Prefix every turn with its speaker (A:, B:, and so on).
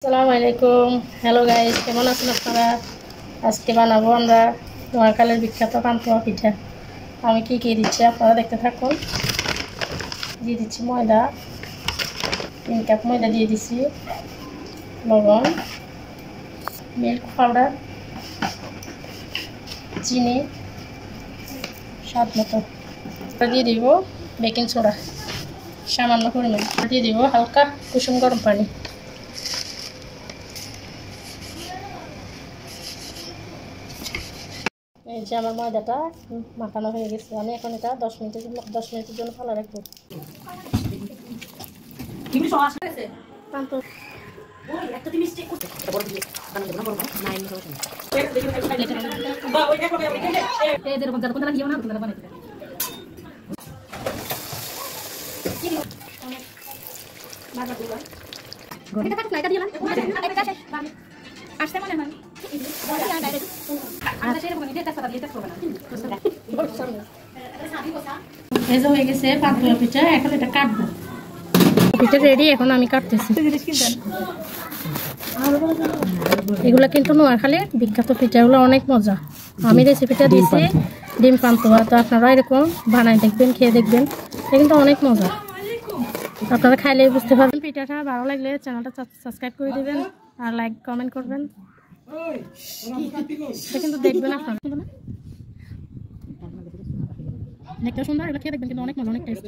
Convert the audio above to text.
A: আসসালামু আলাইকুম। Hello guys, কেমন আছেন আপনারা? আজকে বানাবো আমরা নোয়াখালীর বিখ্যাত পান্তুয়া পিঠা। আমি কি কি দিচ্ছি আপনারা দেখতে থাকুন। দিয়ে দিচ্ছি ময়দা, 3 কাপ ময়দা দিয়ে দিচ্ছি, লবণ, মিল্ক পাউডার, চিনি স্বাদ মতো, দিয়ে দিব বেকিং সোডা সামান্য পরিমাণ, দিয়ে দিব হালকা কুসুম গরম পানি। এই যে আমার ময়দাটা মাখানো হয়ে গেছে, আমি এখন এটা 10 মিনিটের জন্য ফেলা রাখবো। হয়ে গেছে পান্তুয়া পিঠা, এখন এটা কাটবো। পিঠা রেডি, এখন আমি কাটতেছি। এগুলা কিন্তু নোয়াখালীর বিখ্যাত পিঠা, এগুলো অনেক মজা। আমি রেসিপিটা দিয়েছি ডিম পান্তুয়া, তো আপনারা এরকম বানাই দেখবেন, খেয়ে দেখবেন, এটা কিন্তু অনেক মজা। আপনারা খাইলে বুঝতে পারবেন। পিঠাটা ভালো লাগলে চ্যানেলটা সাবস্ক্রাইব করে দেবেন আর লাইক কমেন্ট করবেন, এটা কিন্তু দেখবেন আপনারা। দেখতে সুন্দর, এটা খেয়ে দেখবেন কিন্তু অনেক মজা, অনেক টেস্ট।